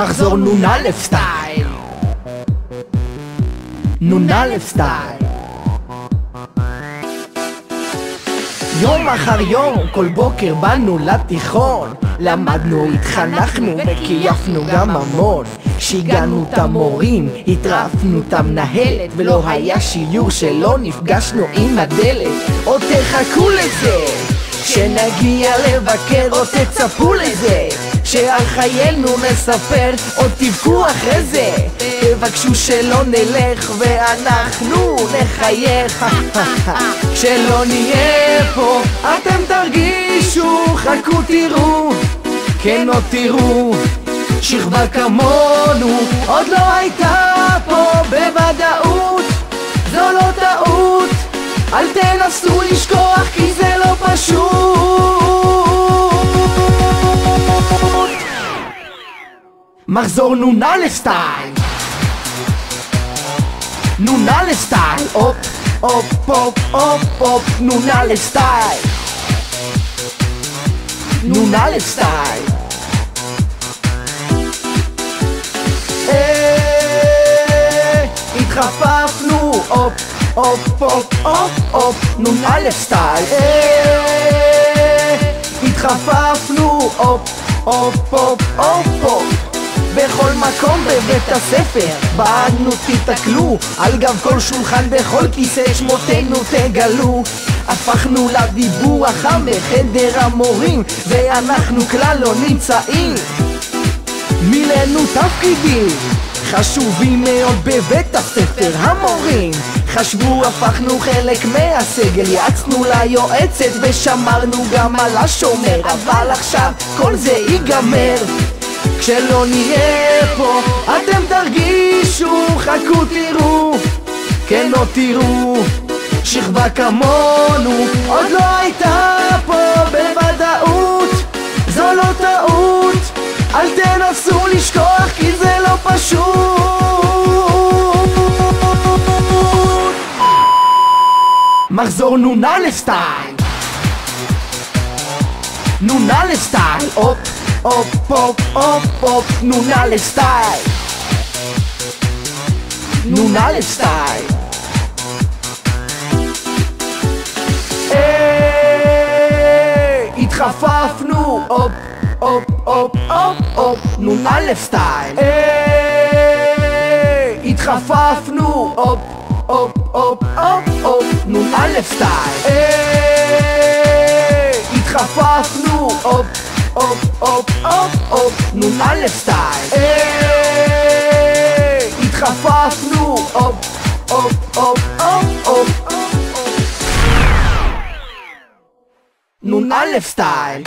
מחזור נ"א סטייל, נ"א סטייל. יום אחר יום, כל בוקר באנו לתיכון, למדנו, התחנכנו וקייפנו גם המון. שיגענו את המורים, התרעפנו את המנהלת, ולא היה שיעור שלא נפגשנו עם הדלת. עוד תחכו לזה, כשנגיע לבקר עוד תצפו לזה, שעל חיינו נספר, עוד תבכו אחרי זה. תבקשו שלא נלך ואנחנו נחייך. כשלא נהיה פה אתם תרגישו, חכו תראו, כן עוד תראו, שכבה כמונו עוד לא הייתה פה בוודאות. זו לא טעות, אל תנסו לשכוח כי זה לא פשוט. מחזור נ"א סטייל, נ"א סטייל, הופ הופ הופ הופ הופ, נ"א סטייל, נ"א סטייל. התחפפנו, הופ הופ הופ הופ הופ, נ"א סטייל. התחפפנו, הופ הופ הופ הופ הופ, בכל מקום בבית הספר באנו תתקלו, על גב כל שולחן בכל כיסא שמותינו תגלו. הפכנו לדיבור החם בחדר המורים, ואנחנו כלל לא נמצאים. מילאנו תפקידים חשובים מאוד בבית הספר, המורים חשבו, הפכנו חלק מהסגל, יעצנו ליועצת ושמרנו גם על השומר. אבל עכשיו כל זה ייגמר, כשלא נהיה פה אתם תרגישו, חכו תראו, כן עוד תראו, שכבה כמונו עוד לא הייתה פה בוודאות. זו לא טעות, אל תנסו לשכוח כי זה לא פשוט. מחזור נ"א סטייל, נ"א סטייל, הופ הופ הופ הופ הופ, נ"א סטייל, נ"א סטייל. התחפפנו, הופ הופ הופ הופ הופ, נ"א סטייל. התחפפנו, הופ הופ הופ הופ הופ, נ"א סטייל. התחפפנו, הופ הופ הופ הופ הופ, נ"א סטייל. התחפפנו, הופ הופ הופ הופ הופ, נ"א סטייל.